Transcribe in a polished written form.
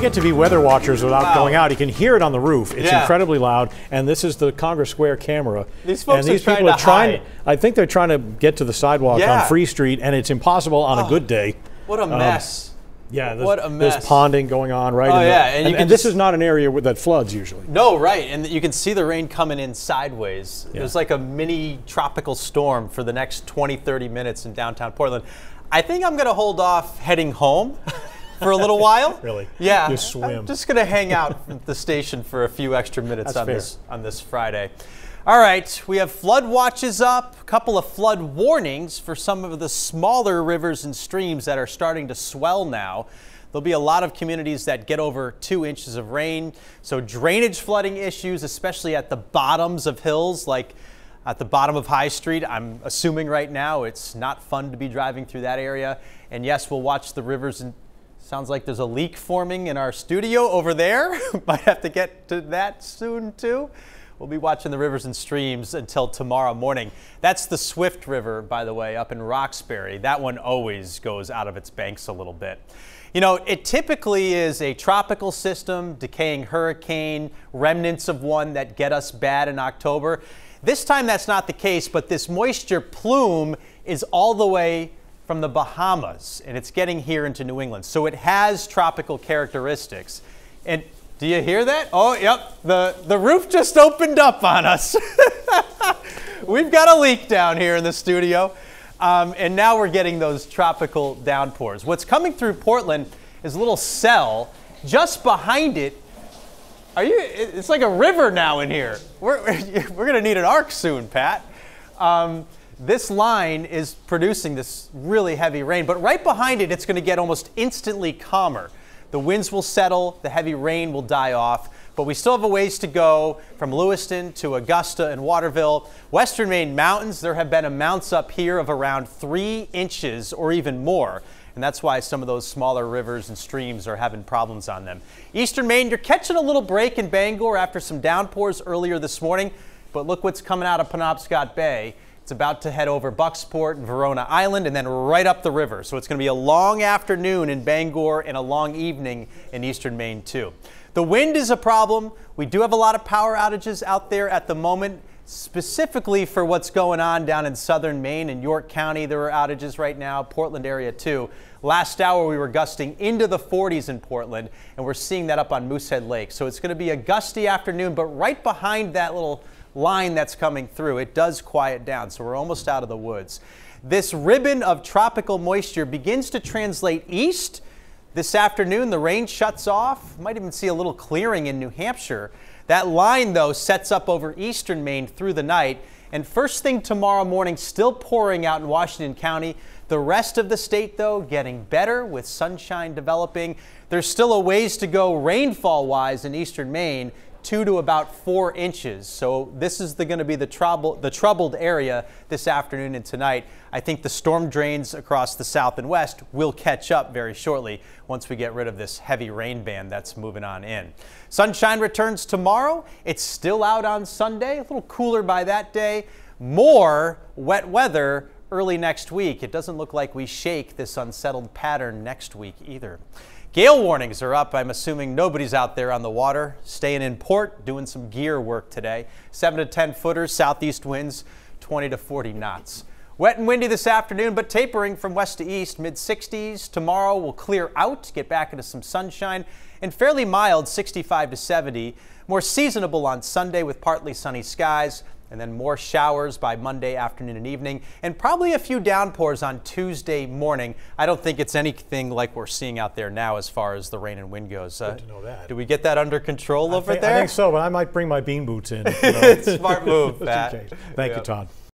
get to be weather watchers without going out. You can hear it on the roof. It's incredibly loud, and this is the Congress Square camera. These folks and these are people are trying. hide. I think they're trying to get to the sidewalk on Free Street, and it's impossible on a good day. What a mess. Yeah, what a mess. There's ponding going on right and this is not an area that floods usually. No, right, and you can see the rain coming in sideways. There's like a mini tropical storm for the next 20-30 minutes in downtown Portland. I think I'm going to hold off heading home for a little while. Really? Yeah. Just swim. I'm just going to hang out at the station for a few extra minutes on this Friday. All right, we have flood watches up, a couple of flood warnings for some of the smaller rivers and streams that are starting to swell now. There'll be a lot of communities that get over 2 inches of rain. So drainage flooding issues, especially at the bottoms of hills, like at the bottom of High Street. I'm assuming right now it's not fun to be driving through that area. And yes, we'll watch the rivers, and sounds like there's a leak forming in our studio over there. Might have to get to that soon too. We'll be watching the rivers and streams until tomorrow morning. That's the Swift River, by the way, up in Roxbury. That one always goes out of its banks a little bit. You know, it typically is a tropical system, decaying hurricane, remnants of one that get us bad in October. This time that's not the case, but this moisture plume is all the way from the Bahamas, and it's getting here into New England. So it has tropical characteristics. And do you hear that? Oh, yep, the roof just opened up on us. We've got a leak down here in the studio, and now we're getting those tropical downpours. What's coming through Portland is a little cell. Just behind it, it's like a river now in here. We're going to need an ark soon, Pat. This line is producing this really heavy rain, but right behind it, it's going to get almost instantly calmer. The winds will settle, the heavy rain will die off, but we still have a ways to go from Lewiston to Augusta and Waterville. Western Maine mountains, there have been amounts up here of around 3 inches or even more, and that's why some of those smaller rivers and streams are having problems on them. Eastern Maine, you're catching a little break in Bangor after some downpours earlier this morning, but look what's coming out of Penobscot Bay. It's about to head over Bucksport and Verona Island and then right up the river. So it's going to be a long afternoon in Bangor and a long evening in Eastern Maine too. The wind is a problem. We do have a lot of power outages out there at the moment, specifically for what's going on down in southern Maine and York County. There are outages right now, Portland area too. Last hour we were gusting into the 40s in Portland, and we're seeing that up on Moosehead Lake. So it's going to be a gusty afternoon, but right behind that little line that's coming through, it does quiet down, so we're almost out of the woods. This ribbon of tropical moisture begins to translate east. This afternoon, the rain shuts off. Might even see a little clearing in New Hampshire. That line, though, sets up over eastern Maine through the night, and first thing tomorrow morning, still pouring out in Washington County. The rest of the state, though, getting better with sunshine developing. There's still a ways to go rainfall-wise in eastern Maine, 2 to about 4 inches. So this is going to be the troubled area this afternoon and tonight. I think the storm drains across the south and west will catch up very shortly once we get rid of this heavy rain band that's moving on in. Sunshine returns tomorrow. It's still out on Sunday, a little cooler by that day. More wet weather early next week. It doesn't look like we shake this unsettled pattern next week either. Gale warnings are up. I'm assuming nobody's out there on the water, staying in port, doing some gear work today. 7 to 10 footers, southeast winds, 20 to 40 knots. Wet and windy this afternoon, but tapering from west to east, mid-60s. Tomorrow will clear out, get back into some sunshine, and fairly mild, 65 to 70. More seasonable on Sunday with partly sunny skies, and then more showers by Monday afternoon and evening, and probably a few downpours on Tuesday morning. I don't think it's anything like we're seeing out there now as far as the rain and wind goes. Good to know that. Do we get that under control over there? I think so, but I might bring my bean boots in. Smart move, Pat. Thank you, Todd.